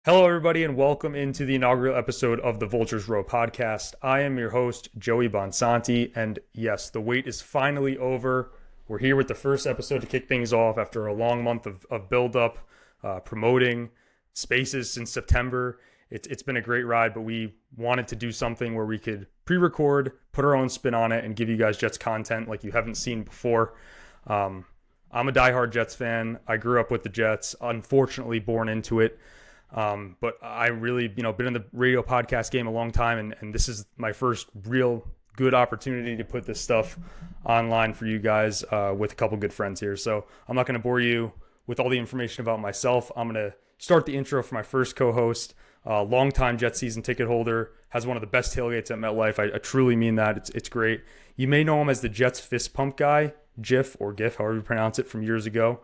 Hello, everybody, and welcome into the inaugural episode of the Vultures Row podcast. I am your host, Joey Bonsanti, and yes, the wait is finally over. We're here with the first episode to kick things off after a long month of build-up, promoting spaces since September. It's been a great ride, but we wanted to do something where we could pre-record, put our own spin on it, and give you guys Jets content like you haven't seen before. I'm a diehard Jets fan. I grew up with the Jets, unfortunately born into it. But I really, been in the radio podcast game a long time, and this is my first real good opportunity to put this stuff online for you guys with a couple good friends here. So I'm not going to bore you with all the information about myself. I'm going to start the intro for my first co-host, longtime Jet season ticket holder, has one of the best tailgates at MetLife. I truly mean that. It's great. You may know him as the Jets fist pump guy, GIF or GIF, however you pronounce it, from years ago.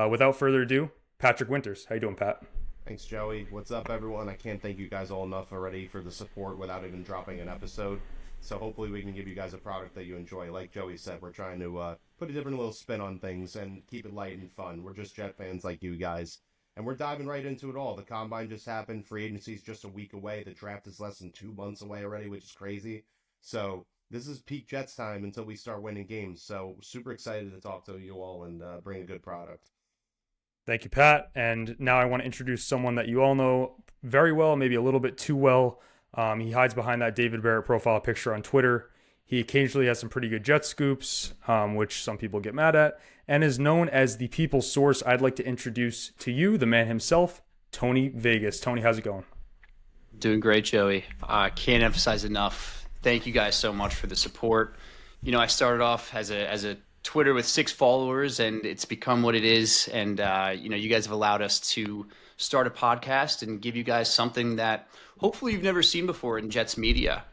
Without further ado, Patrick Winters. How you doing, Pat? Thanks, Joey. What's up, everyone? I can't thank you guys all enough already for the support without even dropping an episode. So hopefully we can give you guys a product that you enjoy. Like Joey said, we're trying to put a different little spin on things and keep it light and fun. We're just Jet fans like you guys. And we're diving right into it all. The Combine just happened. Free agency's just a week away. The draft is less than 2 months away already, which is crazy. So this is peak Jets time until we start winning games. So super excited to talk to you all and bring a good product. Thank you, Pat. And now I want to introduce someone that you all know very well, maybe a little bit too well. He hides behind that David Barrett profile picture on Twitter. He occasionally has some pretty good Jet scoops, which some people get mad at, and is known as the people's source. I'd like to introduce to you the man himself, Tony Vegas. Tony, how's it going? Doing great, Joey. I can't emphasize enough. Thank you guys so much for the support. I started off as a Twitter with 6 followers, and it's become what it is. And you guys have allowed us to start a podcast and give you guys something that hopefully you've never seen before in Jets media.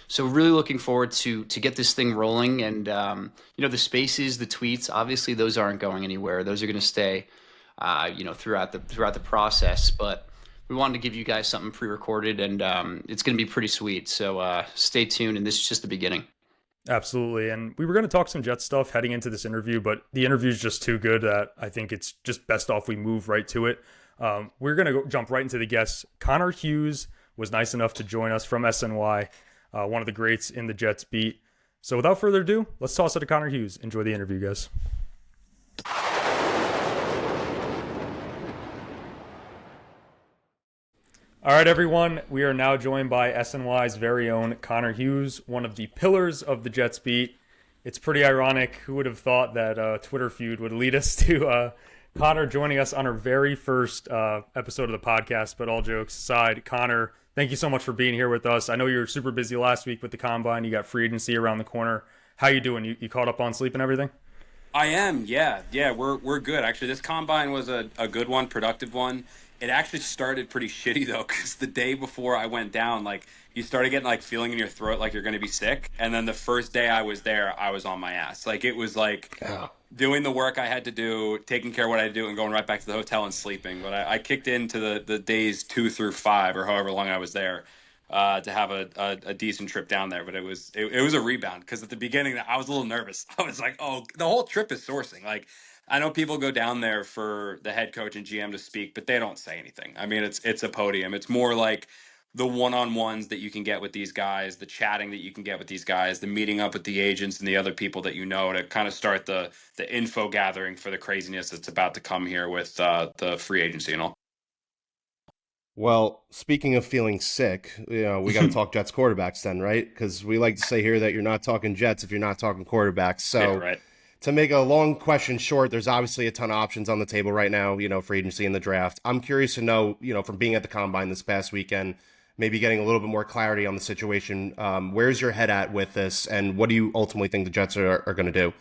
So really looking forward to get this thing rolling. And the spaces, the tweets, obviously those aren't going anywhere. Those are going to stay, throughout the process. But we wanted to give you guys something pre-recorded, and it's going to be pretty sweet. So stay tuned, and this is just the beginning. Absolutely. And we were going to talk some Jet stuff heading into this interview, but the interview is just too good that I think it's just best off we move right to it. We're going to jump right into the guests. Connor Hughes was nice enough to join us from SNY, one of the greats in the Jets beat. So without further ado, let's toss it to Connor Hughes. Enjoy the interview, guys. All right, everyone. We are now joined by SNY's very own Connor Hughes, one of the pillars of the Jets beat. It's pretty ironic. Who would have thought that Twitter feud would lead us to Connor joining us on our very first episode of the podcast? But all jokes aside, Connor, thank you so much for being here with us. I know you were super busy last week with the Combine. You got free agency around the corner. How you doing? You caught up on sleep and everything? I am, yeah. We're good. Actually, this Combine was a good one, productive one. It actually started pretty shitty though, because the day before I went down, like you started getting like feeling in your throat like you're going to be sick, and then the first day I was there, I was on my ass. Like it was like doing the work I had to do, taking care of what I had to do, and going right back to the hotel and sleeping. But I kicked into the days 2 through 5 or however long I was there to have a decent trip down there. But it was a rebound, because at the beginning I was a little nervous. I was like, oh, the whole trip is sourcing. Like I know people go down there for the head coach and GM to speak, but they don't say anything. I mean, it's a podium. It's more like the one-on-ones that you can get with these guys, the chatting that you can get with these guys, the meeting up with the agents and the other people that you know, to kind of start the info gathering for the craziness that's about to come here with the free agency and all. Well, speaking of feeling sick, we got to talk Jets quarterbacks then, right? Because we like to say here that you're not talking Jets if you're not talking quarterbacks. So Yeah, right. to make a long question short, there's obviously a ton of options on the table right now, free agency and the draft. I'm curious to know, from being at the Combine this past weekend, maybe getting a little bit more clarity on the situation. Where's your head at with this, and what do you ultimately think the Jets are going to do?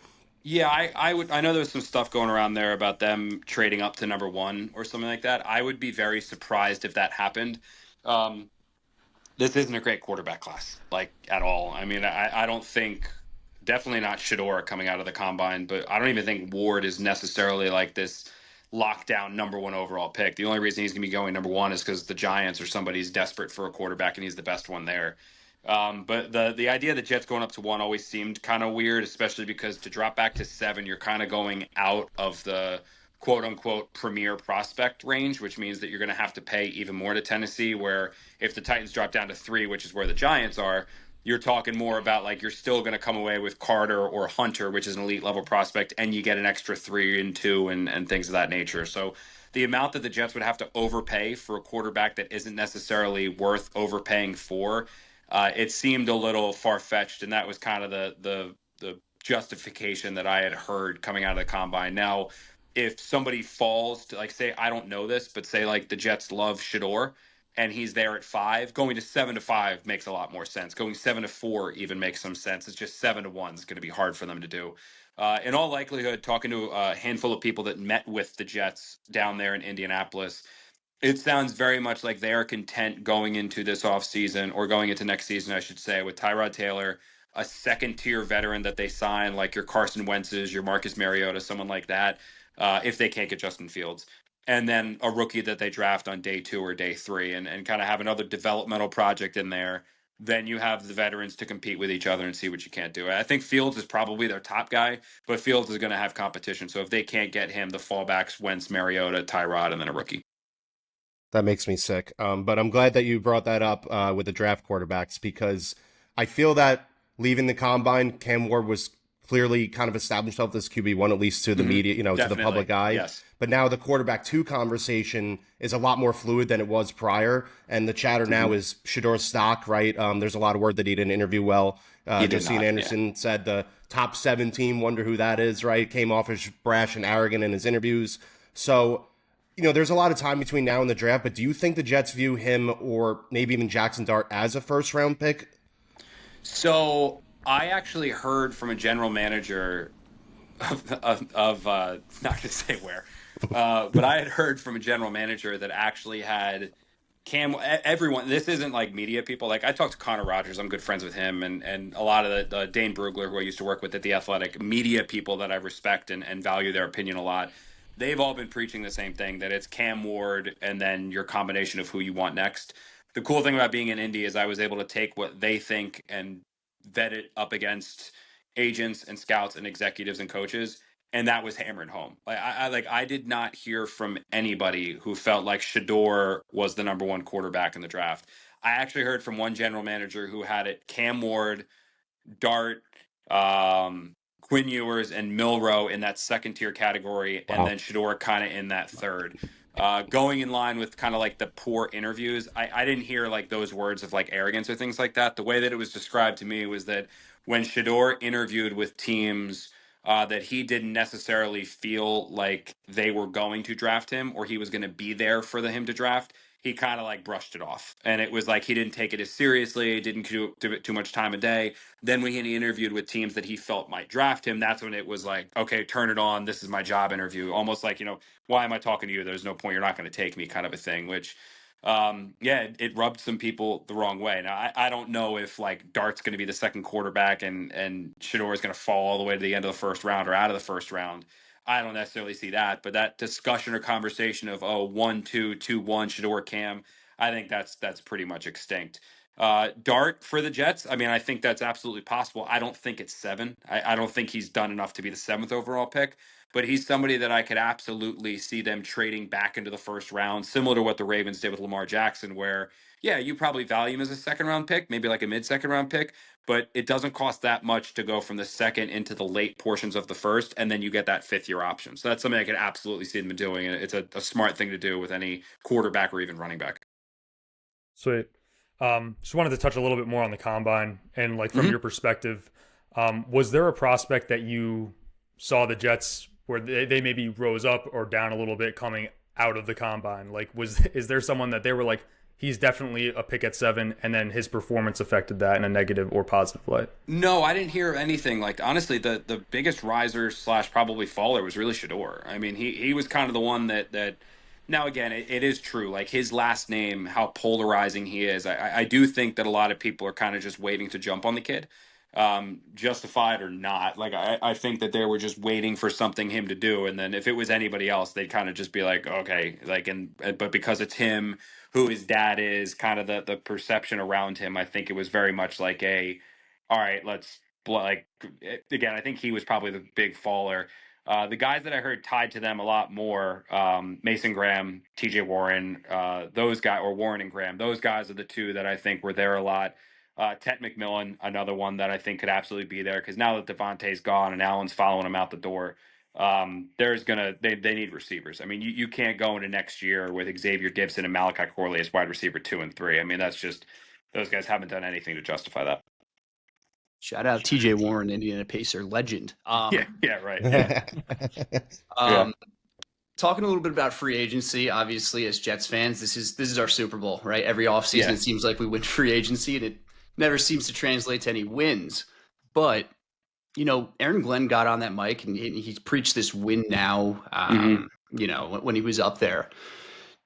Yeah, I know there's some stuff going around there about them trading up to number 1 or something like that. I would be very surprised if that happened. This isn't a great quarterback class, like, at all. I mean, I don't think, definitely not Shador coming out of the Combine, but I don't even think Ward is necessarily like this lockdown number 1 overall pick. The only reason he's going to be going number 1 is because the Giants or somebody's desperate for a quarterback and he's the best one there. But the idea that Jets going up to 1 always seemed kind of weird, especially because to drop back to 7, you're kind of going out of the quote unquote premier prospect range, which means that you're going to have to pay even more to Tennessee. Where if the Titans drop down to 3, which is where the Giants are, you're talking more about like you're still going to come away with Carter or Hunter, which is an elite level prospect, and you get an extra 3 and 2 and things of that nature. So the amount that the Jets would have to overpay for a quarterback that isn't necessarily worth overpaying for, it seemed a little far fetched, and that was kind of the justification that I had heard coming out of the combine. Now, if somebody falls to, like, say, I don't know this, but say like the Jets love Shador and he's there at 5, going to 7-5 makes a lot more sense. Going 7-4 even makes some sense. It's just 7-1 is going to be hard for them to do. In all likelihood, talking to a handful of people that met with the Jets down there in Indianapolis, it sounds very much like they are content going into this offseason, or going into next season, I should say, with Tyrod Taylor, a second tier veteran that they sign, like your Carson Wentz's, your Marcus Mariota, someone like that, if they can't get Justin Fields. And then a rookie that they draft on day 2 or day 3, and kind of have another developmental project in there. Then you have the veterans to compete with each other and see what you can't do. I think Fields is probably their top guy, but Fields is going to have competition. So if they can't get him, the fallbacks, Wentz, Mariota, Tyrod, and then a rookie. That makes me sick. But I'm glad that you brought that up with the draft quarterbacks, because I feel that leaving the combine, Cam Ward was clearly kind of established himself as QB1, at least to the media, to Definitely. the public eye. Yes. But now the quarterback 2 conversation is a lot more fluid than it was prior. And the chatter now is Shador stock, right? There's a lot of word that he didn't interview well. He did Josine not, Anderson said the top 7 team, wonder who that is, right? Came off as brash and arrogant in his interviews. So, there's a lot of time between now and the draft, but do you think the Jets view him, or maybe even Jackson Dart, as a first-round pick? So I actually heard from a general manager of not going to say where, but I had heard from a general manager that actually had everyone. This isn't like media people. Like, I talked to Connor Rogers. I'm good friends with him, and a lot of the Dane Brugler, who I used to work with at the Athletic, media people that I respect and value their opinion a lot. They've all been preaching the same thing, that it's Cam Ward and then your combination of who you want next. The cool thing about being in Indy is I was able to take what they think and vet it up against agents and scouts and executives and coaches, and that was hammering home. I did not hear from anybody who felt like Shador was the number 1 quarterback in the draft. I actually heard from one general manager who had it Cam Ward, Dart, Quinn Ewers, and Milrow in that second tier category, and then Shador kind of in that third. Going in line with kind of like the poor interviews, I didn't hear like those words of like arrogance or things like that. The way that it was described to me was that when Shador interviewed with teams, that he didn't necessarily feel like they were going to draft him, or he was going to be there for him to draft. He kind of like brushed it off, and it was like he didn't take it as seriously, didn't give it too much time of day. Then when he interviewed with teams that he felt might draft him, that's when it was like, okay, turn it on. This is my job interview. Almost like, why am I talking to you? There's no point. You're not going to take me, kind of a thing, which, it rubbed some people the wrong way. Now, I don't know if like Dart's going to be the second quarterback and Shador is going to fall all the way to the end of the first round or out of the first round. I don't necessarily see that, but that discussion or conversation of 1-2, 2-1 Shador Cam, I think that's pretty much extinct. Dart for the Jets, I mean, I think that's absolutely possible. I don't think it's 7. I don't think he's done enough to be the 7th overall pick, but he's somebody that I could absolutely see them trading back into the first round, similar to what the Ravens did with Lamar Jackson, where, yeah, you probably value him as a second round pick, maybe like a mid-second round pick, but it doesn't cost that much to go from the second into the late portions of the first, and then you get that 5th-year option. So that's something I could absolutely see them doing, and it's a smart thing to do with any quarterback or even running back. Sweet. Just wanted to touch a little bit more on the combine, and like from your perspective, was there a prospect that you saw the Jets where they maybe rose up or down a little bit coming out of the combine? Like, is there someone that they were like, he's definitely a pick at 7, and then his performance affected that in a negative or positive light? No, I didn't hear anything. Like, honestly, the biggest riser / probably faller was really Shador. I mean, he was kind of the one that now, again, it is true. Like, his last name, how polarizing he is. I do think that a lot of people are kind of just waiting to jump on the kid, justified or not. Like, I think that they were just waiting for something him to do. And then if it was anybody else, they'd kind of just be like, okay, like, but because it's him, who his dad is, kind of the perception around him, I think it was very much like all right, let's, like, again, I think he was probably the big faller. The guys that I heard tied to them a lot more, Mason Graham, TJ Warren, those guys, or Warren and Graham, those guys are the two that I think were there a lot. Ted McMillan, another one that I think could absolutely be there, because now that Devontae's gone and Allen's following him out the door, they need receivers. I mean, you can't go into next year with Xavier Gibson and Malachi Corley as wide receiver 2 and 3. I mean, that's just, those guys haven't done anything to justify that. Shout out TJ Warren, Indiana Pacer legend. Yeah, right. Yeah. Talking a little bit about free agency, obviously, as Jets fans, this is our Super Bowl, right? Every offseason, It seems like we win free agency, and it never seems to translate to any wins. But, Aaron Glenn got on that mic, and he preached this win now, when he was up there.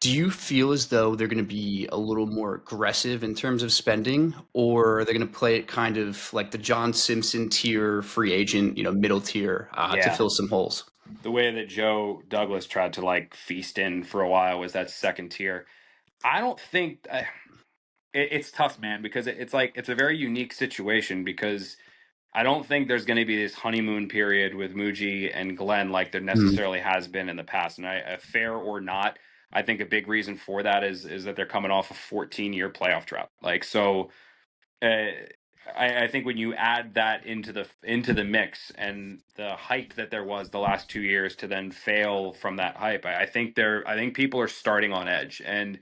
Do you feel as though they're going to be a little more aggressive in terms of spending, or are they going to play it kind of like the John Simpson tier free agent, middle tier to fill some holes? The way that Joe Douglas tried to feast in for a while was that second tier. I don't think it's tough, man, because it's a very unique situation, because I don't think there's going to be this honeymoon period with Muji and Glenn like there necessarily has been in the past. And fair or not, I think a big reason for that is that they're coming off a 14-year playoff drought. I think when you add that into the mix, and the hype that there was the last 2 years to then fail from that hype, I think people are starting on edge. And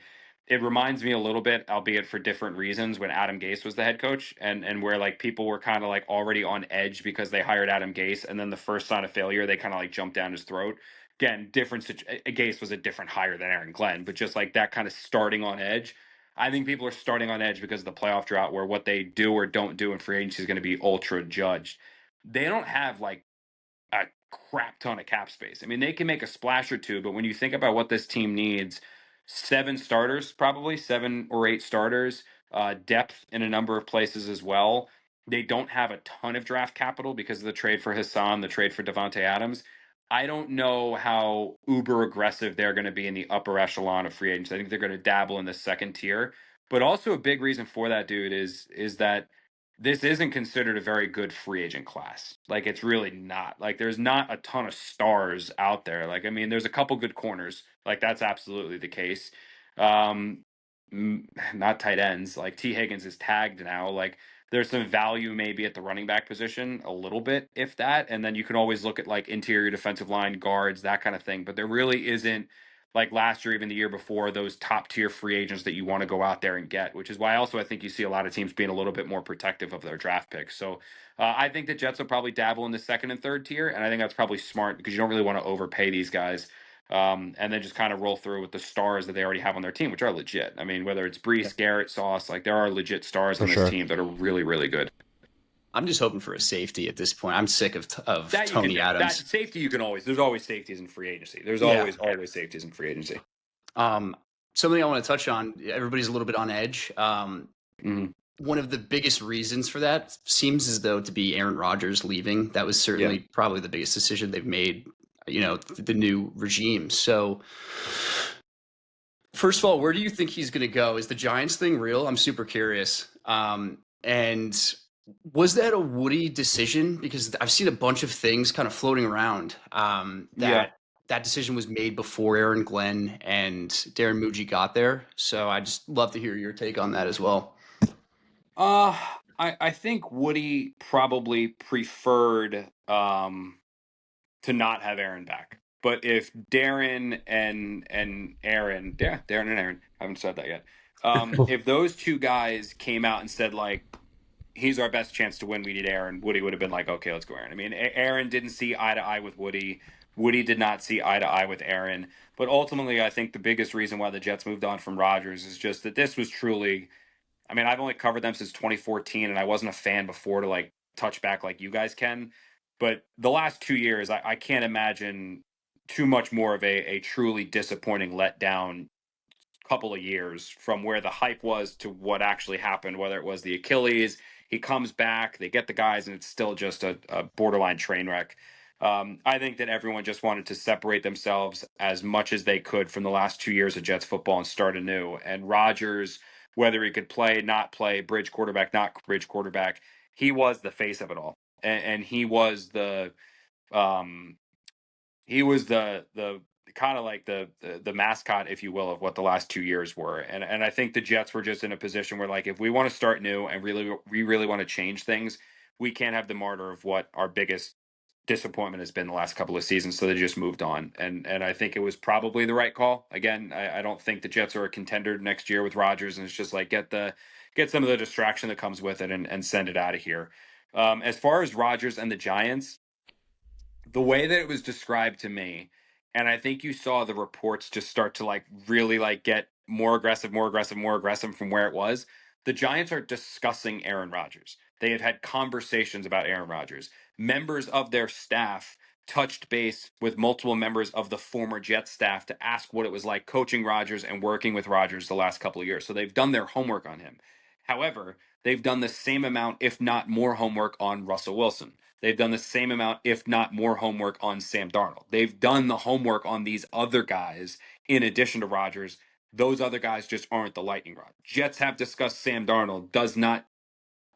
it reminds me a little bit, albeit for different reasons, when Adam Gase was the head coach, and where people were kind of already on edge because they hired Adam Gase, and then the first sign of failure they kind of jumped down his throat. Again, Gase was a different hire than Aaron Glenn, but just that kind of starting on edge. I think people are starting on edge because of the playoff drought, where what they do or don't do in free agency is going to be ultra judged. They don't have a crap ton of cap space. I mean, they can make a splash or two, but when you think about what this team needs, 7 starters, probably 7 or 8 starters, depth in a number of places as well. They don't have a ton of draft capital because of the trade for Hassan, the trade for Devontae Adams. I don't know how uber aggressive they're going to be in the upper echelon of free agents. I think they're going to dabble in the second tier. But also a big reason for that, dude, is that this isn't considered a very good free agent class. It's really not. There's not a ton of stars out there. I mean, there's a couple good corners. That's absolutely the case. Not tight ends. T. Higgins is tagged now. There's some value maybe at the running back position, a little bit, if that. And then you can always look at interior defensive line, guards, that kind of thing. But there really isn't, last year, even the year before, those top tier free agents that you want to go out there and get, which is why also I think you see a lot of teams being a little bit more protective of their draft picks. So I think the Jets will probably dabble in the second and third tier. And I think that's probably smart, because you don't really want to overpay these guys. And then just kind of roll through with the stars that they already have on their team, which are legit. I mean, whether it's Brees, Garrett, Sauce, there are legit stars on this team that are really, really good. I'm just hoping for a safety at this point. I'm sick of Tony Adams. That safety you can always. There's always safeties in free agency. There's always safeties in free agency. Something I want to touch on. Everybody's a little bit on edge. One of the biggest reasons for that seems as though to be Aaron Rodgers leaving. That was certainly probably the biggest decision they've made, the new regime. So first of all, where do you think he's going to go? Is the Giants thing real? I'm super curious. And was that a Woody decision? Because I've seen a bunch of things kind of floating around that decision was made before Aaron Glenn and Darren Muji got there. So I just love to hear your take on that as well. I think Woody probably preferred to not have Aaron back. But if Darren and Aaron, Darren and Aaron, I haven't said that yet. If those two guys came out and said he's our best chance to win, we need Aaron, Woody would have been okay, let's go Aaron. I mean, Aaron didn't see eye to eye with Woody. Woody did not see eye to eye with Aaron. But ultimately, I think the biggest reason why the Jets moved on from Rodgers is just that this was truly, I mean, I've only covered them since 2014, and I wasn't a fan before to touch back like you guys can. But the last 2 years, I can't imagine too much more of a truly disappointing letdown couple of years from where the hype was to what actually happened, whether it was the Achilles, he comes back, they get the guys, and it's still just a borderline train wreck. I think that everyone just wanted to separate themselves as much as they could from the last 2 years of Jets football and start anew. And Rodgers, whether he could play, not play, bridge quarterback, not bridge quarterback, he was the face of it all. And he was the he was the kind of like the mascot, if you will, of what the last 2 years were. And I think the Jets were just in a position where, like, if we want to start new and we really want to change things, we can't have the martyr of what our biggest disappointment has been the last couple of seasons. So they just moved on, and I think it was probably the right call. Again, I don't think the Jets are a contender next year with Rodgers, and it's just like get some of the distraction that comes with it and send it out of here. As far as Rodgers and the Giants, the way that it was described to me, and I think you saw the reports just start to like really like get more aggressive, more aggressive, more aggressive from where it was. The Giants are discussing Aaron Rodgers. They have had conversations about Aaron Rodgers. Members of their staff touched base with multiple members of the former Jets staff to ask what it was like coaching Rodgers and working with Rodgers the last couple of years. So they've done their homework on him. However, they've done the same amount, if not more, homework on Russell Wilson. They've done the same amount, if not more, homework on Sam Darnold. They've done the homework on these other guys in addition to Rodgers. Those other guys just aren't the lightning rod. Jets have discussed Sam Darnold, does not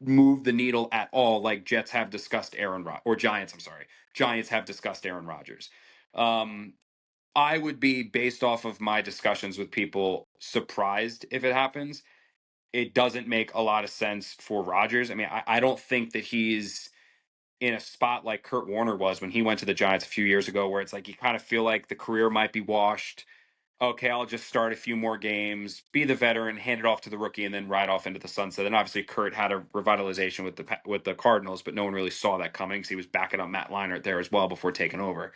move the needle at all like Jets have discussed Aaron Rodgers, or Giants, I'm sorry. Giants have discussed Aaron Rodgers. I would be, based off of my discussions with people, surprised if it happens. It doesn't make a lot of sense for Rodgers. I mean, I don't think that he's in a spot like Kurt Warner was when he went to the Giants a few years ago, where it's like you kind of feel like the career might be washed. Okay, I'll just start a few more games, be the veteran, hand it off to the rookie, and then ride off into the sunset. And obviously, Kurt had a revitalization with the Cardinals, but no one really saw that coming because he was backing up Matt Leinart there as well before taking over.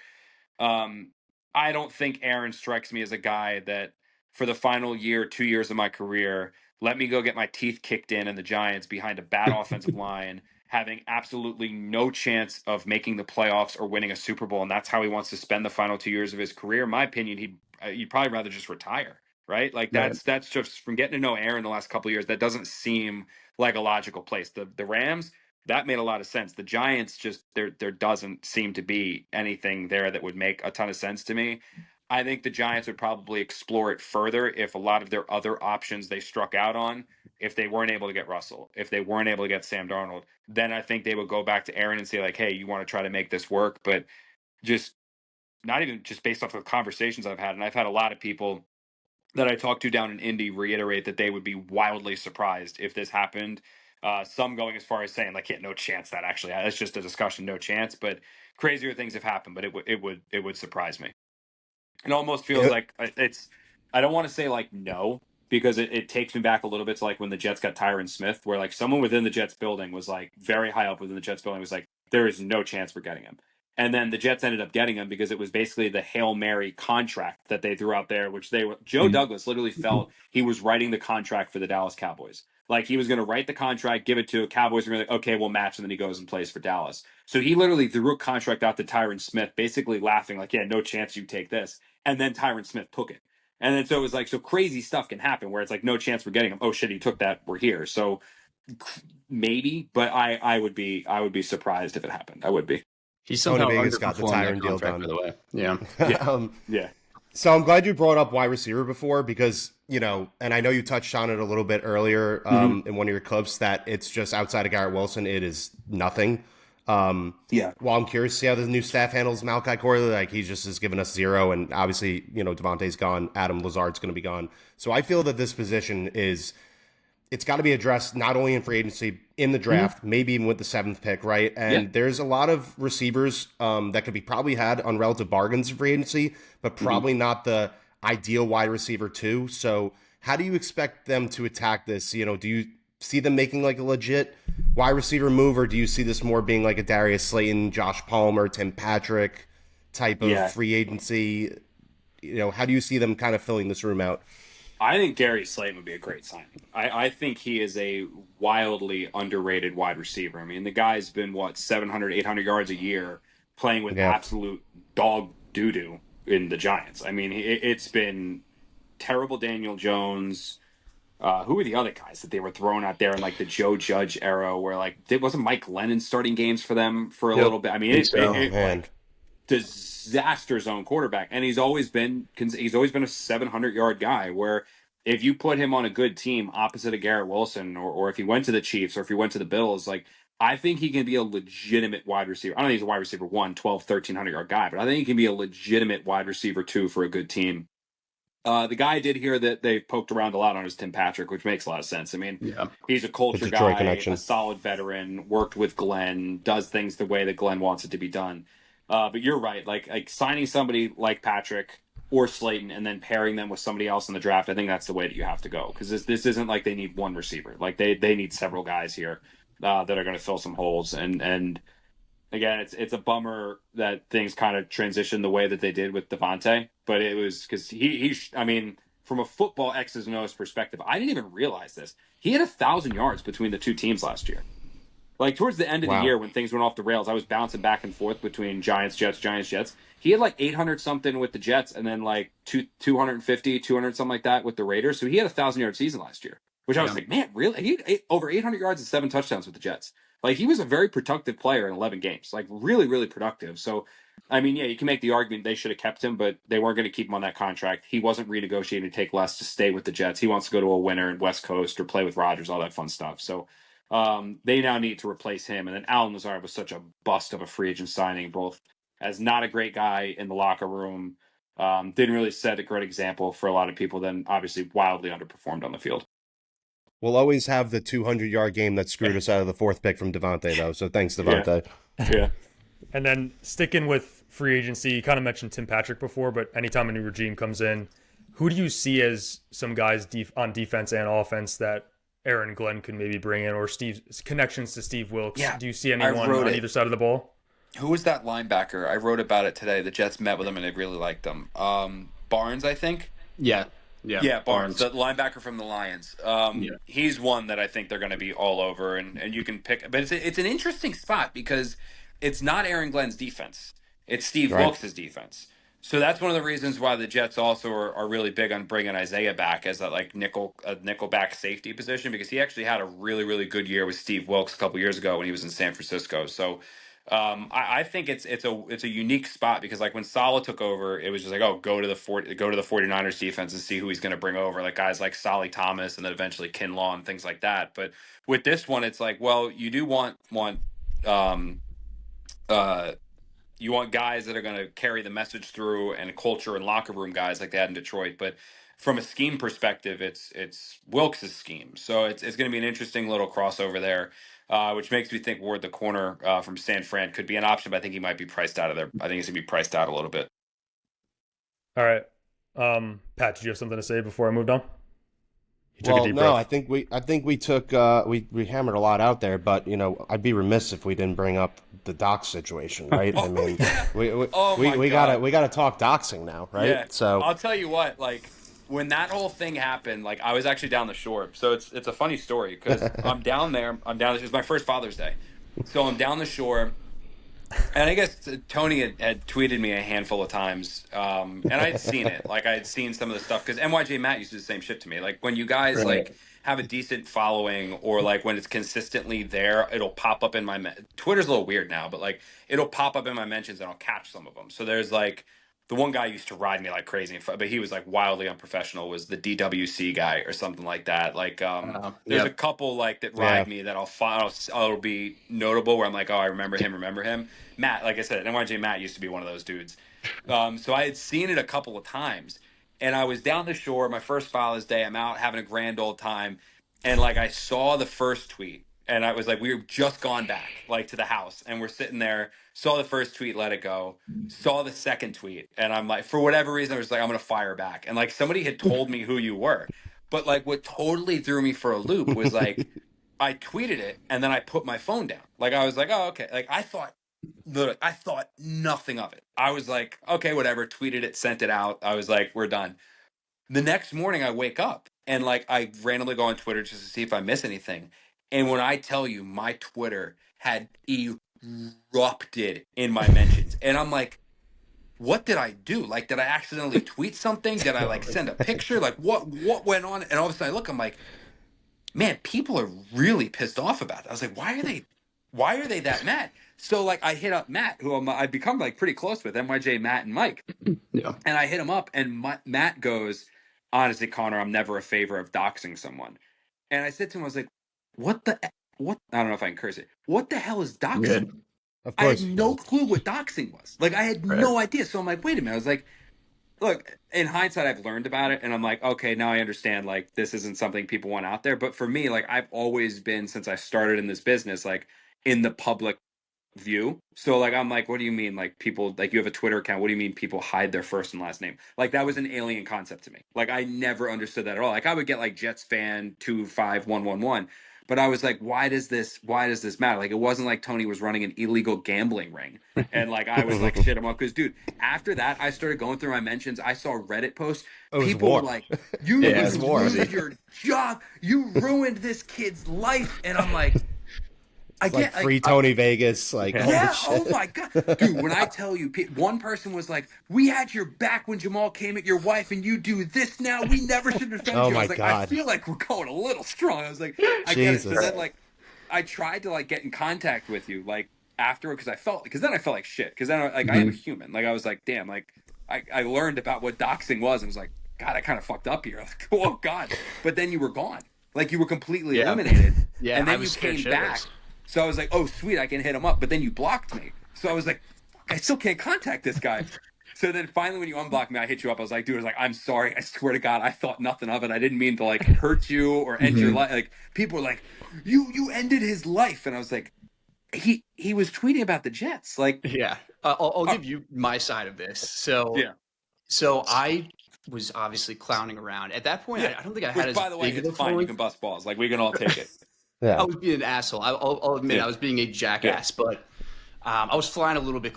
Um, I don't think Aaron strikes me as a guy that, for the final year, 2 years of my career, let me go get my teeth kicked in the Giants behind a bad offensive line, having absolutely no chance of making the playoffs or winning a Super Bowl, and that's how he wants to spend the final 2 years of his career. In my opinion, he'd probably rather just retire, right? Like Right. that's just, from getting to know Aaron the last couple of years, that doesn't seem like a logical place. The Rams, that made a lot of sense. The Giants, just there doesn't seem to be anything there that would make a ton of sense to me. I think the Giants would probably explore it further if a lot of their other options they struck out on, if they weren't able to get Russell, if they weren't able to get Sam Darnold, then I think they would go back to Aaron and say, like, hey, you want to try to make this work? But just not even just based off of the conversations I've had, and I've had a lot of people that I talked to down in Indy reiterate that they would be wildly surprised if this happened. Some going as far as saying, like, yeah, no chance that actually, that's just a discussion, no chance. But crazier things have happened, but it would surprise me. It almost feels Yeah. like it's. I don't want to say like no, because it takes me back a little bit to like when the Jets got Tyron Smith, where like someone within the Jets building was like very high up within the Jets building was like, there is no chance we're getting him. And then the Jets ended up getting him because it was basically the Hail Mary contract that they threw out there, which Joe Douglas literally felt he was writing the contract for the Dallas Cowboys. Like he was going to write the contract, give it to Cowboys, and be like, okay, we'll match, and then he goes and plays for Dallas. So he literally threw a contract out to Tyron Smith, basically laughing like, yeah, no chance you take this. And then Tyron Smith took it. And then so it was like, so crazy stuff can happen where it's like, no chance we're getting him. Oh shit, he took that. We're here. So maybe, but I would be surprised if it happened. I would be. He Tony somehow Vegas got the underperformed that Tyron deal contract, by done. the way. Yeah. Yeah. Yeah. So I'm glad you brought up wide receiver before because, and I know you touched on it a little bit earlier in one of your clips that it's just outside of Garrett Wilson, it is nothing. Yeah. Well, I'm curious to see how the new staff handles Malachi Corley. Like he just has given us zero, and obviously, Devontae's gone. Adam Lazard's going to be gone. So I feel that this position it's got to be addressed not only in free agency, in the draft, maybe even with the 7th pick, right? And there's a lot of receivers that could be probably had on relative bargains in free agency, but probably not the ideal wide receiver too. So how do you expect them to attack this? Do you see them making like a legit wide receiver move, or do you see this more being like a Darius Slayton, Josh Palmer, Tim Patrick type of free agency? How do you see them kind of filling this room out? I think Gary Slayton would be a great signing. I think he is a wildly underrated wide receiver. I mean, the guy's been, 700, 800 yards a year playing with absolute dog doo-doo in the Giants. I mean, it's been terrible Daniel Jones. Who were the other guys that they were throwing out there in like the Joe Judge era where like, wasn't Mike Lennon starting games for them for a little bit? I mean, like disaster zone quarterback, and he's always been a 700-yard guy where if you put him on a good team opposite of Garrett Wilson, or if he went to the Chiefs or if he went to the Bills, like I think he can be a legitimate wide receiver. I don't think he's a wide receiver 1, 12, 1,300-yard guy, but I think he can be a legitimate wide receiver 2 for a good team. The guy I did hear that they poked around a lot on is Tim Patrick, which makes a lot of sense. I mean, Yeah. he's a The culture Detroit guy, a connection. solid veteran, worked with Glenn, does things the way that Glenn wants it to be done. But you're right. Like signing somebody like Patrick or Slayton and then pairing them with somebody else in the draft, I think that's the way that you have to go. Because this isn't like they need one receiver. Like they need several guys here that are going to fill some holes. And again, it's a bummer that things kind of transitioned the way that they did with Devontae, but it was because I mean, from a football X's and O's perspective, I didn't even realize this. He had 1,000 yards between the two teams last year. Like towards the end of the Wow. year when things went off the rails, I was bouncing back and forth between Giants, Jets, Giants, Jets. He had like 800 something with the Jets and then like 250, 200 something like that with the Raiders. So he had 1,000-yard season last year, which I was like, man, really? He had over 800 yards and 7 touchdowns with the Jets. Like he was a very productive player in 11 games, like really, really productive. So, I mean, yeah, you can make the argument they should have kept him, but they weren't going to keep him on that contract. He wasn't renegotiating to take less to stay with the Jets. He wants to go to a winner in West Coast or play with Rodgers, all that fun stuff. So, they now need to replace him. And then Alan Lazard was such a bust of a free agent signing, both as not a great guy in the locker room, didn't really set a great example for a lot of people, then obviously wildly underperformed on the field. We'll always have the 200-yard game that screwed us out of the 4th pick from Devontae, though. So thanks, Devontae. Yeah. And then sticking with free agency, you kind of mentioned Tim Patrick before, but anytime a new regime comes in, who do you see as some guys on defense and offense that Aaron Glenn could maybe bring in, or Steve's connections to Steve Wilkes? Yeah, Do you see I anyone wrote on it. either side of the ball? Who was that linebacker? I wrote about it today. The Jets met with him and they really liked him. Barnes, I think. Yeah. Yeah, Barnes, the linebacker from the Lions. He's one that I think they're going to be all over, and you can pick. But it's an interesting spot because it's not Aaron Glenn's defense; it's Steve Right. Wilkes' defense. So that's one of the reasons why the Jets also are really big on bringing Isaiah back as that like nickel back safety position, because he actually had a really, really good year with Steve Wilkes a couple years ago when he was in San Francisco. So I think it's a unique spot because like when Saleh took over, it was just like, oh, go to the 49ers defense and see who he's going to bring over, like guys like Solly Thomas and then eventually Kinlaw and things like that. But with this one, it's like, well, you do want um you want guys that are going to carry the message through and culture and locker room guys like they had in Detroit. But from a scheme perspective, it's Wilkes' scheme. So it's going to be an interesting little crossover there, which makes me think Ward the corner from San Fran could be an option, but I think he might be priced out of there. I think he's going to be priced out a little bit. All right. Pat, did you have something to say before I moved on? You took a Well, deep no, breath. I think we took we hammered a lot out there, but you know, I'd be remiss if we didn't bring up the dox situation, right? I mean, we Oh my we God. gotta talk doxing now, right? Yeah. So I'll tell you what, like when that whole thing happened, like I was actually down the shore. So it's a funny story because I'm down there. It was my first Father's Day, so I'm down the shore. And I guess Tony had tweeted me a handful of times, and I had seen it. Like I had seen some of the stuff because NYJ Matt used to do the same shit to me. Like when you guys like have a decent following, or like when it's consistently there, it'll pop up in my Twitter's a little weird now, but like it'll pop up in my mentions and I'll catch some of them. So there's like the one guy used to ride me like crazy, but he was like wildly unprofessional. Was the DWC guy or something like that? Like there's a couple like that ride me that I'll be notable where I'm like, oh, I remember him. Matt, like I said, NYJ Matt used to be one of those dudes. So I had seen it a couple of times, and I was down the shore, my first Father's Day. I'm out having a grand old time, and like I saw the first tweet, and I was like, we were just gone back like to the house, and we're sitting there. Saw the first tweet, let it go. Saw the second tweet, and I'm like, for whatever reason, I was like, I'm gonna fire back. And like somebody had told me who you were, but like what totally threw me for a loop was like I tweeted it and then I put my phone down. Like I was like, oh okay. Like I thought nothing of it. I was like, okay, whatever, tweeted it, sent it out. I was like, we're done. The next morning I wake up and like I randomly go on Twitter just to see if I miss anything. And when I tell you my Twitter had erupted in my mentions, and I'm like, what did I do? Like, did I accidentally tweet something? Did I like send a picture? Like what went on? And all of a sudden I look, I'm like, man, people are really pissed off about it. I was like, why are they that mad? So like I hit up Matt, who I've become like pretty close with, MYJ, Matt, and Mike. Yeah. And I hit him up, and Matt goes, honestly, Connor, I'm never a favor of doxing someone. And I said to him, I was like, what the what? I don't know if I can curse it. What the hell is doxing? Good. Of I had course. no clue what doxing was. Like, I had Right. no idea. So I'm like, wait a minute. I was like, look, in hindsight, I've learned about it, and I'm like, okay, now I understand. Like, this isn't something people want out there. But for me, like, I've always been, since I started in this business, like, in the public view. So like I'm like, what do you mean? Like people, like you have a Twitter account. What do you mean people hide their first and last name? Like that was an alien concept to me. Like I never understood that at all. Like I would get like Jets fan 25111, but I was like, why does this matter? Like it wasn't like Tony was running an illegal gambling ring. And like I was like shit him up because dude, after that I started going through my mentions. I saw Reddit posts. It was People war. were like, you Yeah, it was war. lose your job. You ruined this kid's life. And I'm like, I It's like get free Tony Vegas, like all yeah. this shit. Oh my god, dude! When I tell you, one person was like, "We had your back when Jamal came at your wife, and you do this now. We never should defend Oh you." I my was like, I God. feel like we're going a little strong. I was like, I get it. So Jesus. then, like, I tried to like get in contact with you, like after, because then I felt like shit. Because then, like, I am a human. Like, I was like, damn, like, I learned about what doxing was, and was like, God, I kind of fucked up here. Like, oh God! But then you were gone. Like, you were completely Yeah. eliminated. Yeah, and I then you was scared came shitless. back. So I was like, oh, sweet, I can hit him up. But then you blocked me. So I was like, fuck, I still can't contact this guy. So then finally when you unblocked me, I hit you up. I was like, dude, I was like, I'm sorry. I swear to God, I thought nothing of it. I didn't mean to like hurt you or end your life. Like people were like, you ended his life. And I was like, he was tweeting about the Jets. Like, Yeah, I'll give you my side of this. So, yeah. so I was obviously clowning around at that point. Yeah. I don't think I had Which, as by the way, big of a it's fine. You following. can bust balls. Like, we can all take it. I Yeah. was being an asshole. I'll admit Yeah. I was being a jackass, but I was flying a little bit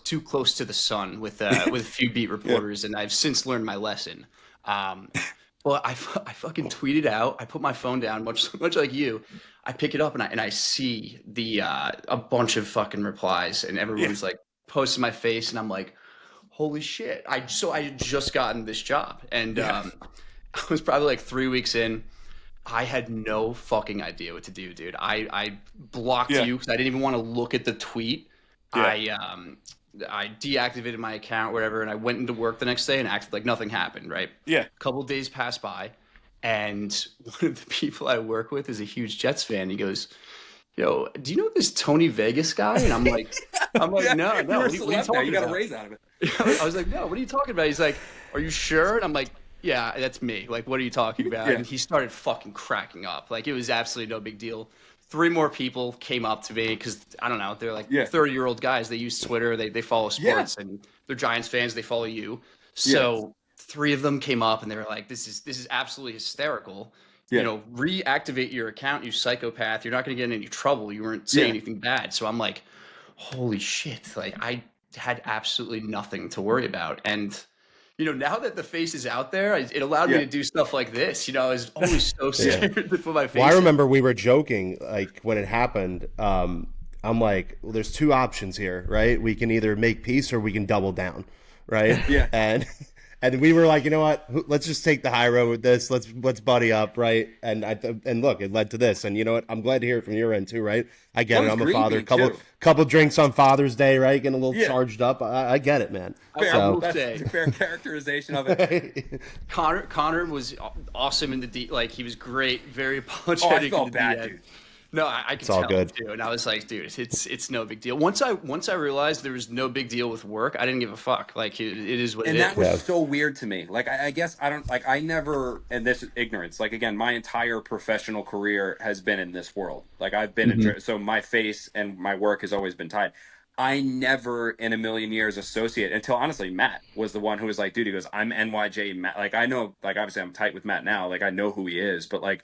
too close to the sun with a few beat reporters, and I've since learned my lesson. Well, I fucking tweeted out. I put my phone down, much like you. I pick it up and I see the a bunch of fucking replies, and everyone's like posting my face, and I'm like, holy shit! I had just gotten this job, and I was probably like 3 weeks in. I had no fucking idea what to do, dude. I blocked you because I didn't even want to look at the tweet. Yeah. I deactivated my account, whatever, and I went into work the next day and acted like nothing happened, right? Yeah. A couple of days passed by, and one of the people I work with is a huge Jets fan. He goes, yo, do you know this Tony Vegas guy? And I'm like, no, You're what a are you celeb now. talking You got a about? raise out of it. I was like, no, what are you talking about? He's like, are you sure? And I'm like, yeah, that's me. Like, what are you talking about? Yeah. And he started fucking cracking up. Like, it was absolutely no big deal. 3 more people came up to me because, I don't know, they're like 30-year-old guys. They use Twitter. They follow sports, and they're Giants fans. They follow you. So 3 of them came up, and they were like, this is absolutely hysterical. Yeah. You know, reactivate your account, you psychopath. You're not going to get in any trouble. You weren't saying anything bad. So I'm like, holy shit. Like, I had absolutely nothing to worry about. And you know, now that the face is out there, it allowed me to do stuff like this. You know, I was always so scared to put my face. Well, I remember we were joking, like when it happened. I'm like, well, there's 2 options here, right? We can either make peace or we can double down, right? Yeah. And we were like, you know what? Let's just take the high road with this. Let's buddy up, right? And look, it led to this. And you know what? I'm glad to hear it from your end too, right? I get it. I'm a father. Couple drinks on Father's Day, right? Getting a little charged up. I get it, man. Fair. That's a fair characterization of it. Connor was awesome in the like he was great, very apologetic. I felt in the bad, DM. dude. No, I could all tell good. too, and I was like, dude, it's no big deal. Once I realized there was no big deal with work, I didn't give a fuck. Like it is what it is. And that was so weird to me. Like I guess I don't like I never, and this is ignorance. Like again, my entire professional career has been in this world. Like I've been so my face and my work has always been tied. I never in a million years associate until honestly Matt was the one who was like, dude, he goes, I'm NYJ Matt. Like I know, like obviously I'm tight with Matt now. Like I know who he is, but like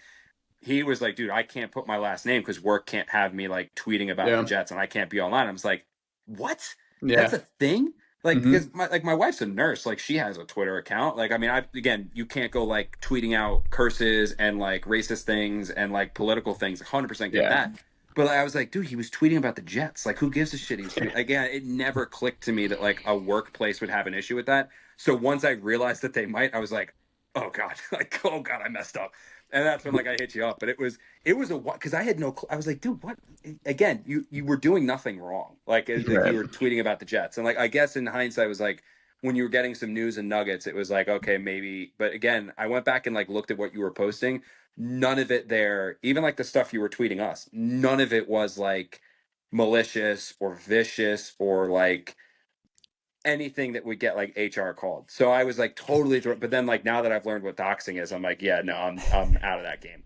he was like, dude, I can't put my last name because work can't have me like tweeting about the Jets and I can't be online. I was like, what? That's a thing? Like, because my wife's a nurse, like she has a Twitter account. Like, I mean, again, you can't go like tweeting out curses and like racist things and like political things. 100% get that. But I was like, dude, he was tweeting about the Jets. Like, who gives a shit? He's tweeting. Again, it never clicked to me that like a workplace would have an issue with that. So once I realized that they might, I was like, oh God, like, oh God, I messed up. And that's when like I hit you up. But it was a what? Because I had no. I was like, dude, what? Again, you were doing nothing wrong. Like you were tweeting about the Jets, and like I guess in hindsight, it was like when you were getting some news and nuggets, it was like okay, maybe. But again, I went back and like looked at what you were posting. none of it there, even like the stuff you were tweeting us, none of it was like malicious or vicious or like anything that would get like HR called. So I was like totally, but then like now that I've learned what doxing is, I'm like, yeah, no, I'm out of that game.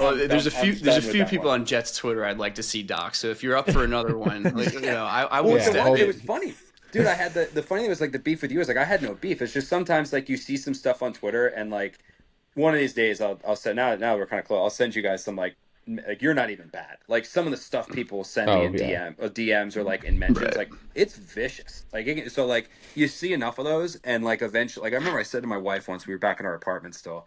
Well, there's a few I'm there's a done with few that people one. on Jets Twitter I'd like to see doc. So if you're up for another one, like, you know, I Well, would so step what? It in. was funny, dude. I had the funny thing was like the beef with you was like I had no beef. It's just sometimes like you see some stuff on Twitter and like one of these days I'll send now we're kind of close. I'll send you guys some like you're not even bad. Like some of the stuff people send me Oh, in yeah. DMs or like in mentions, Right. like it's vicious. Like so like you see enough of those and like eventually like I remember I said to my wife once we were back in our apartment still,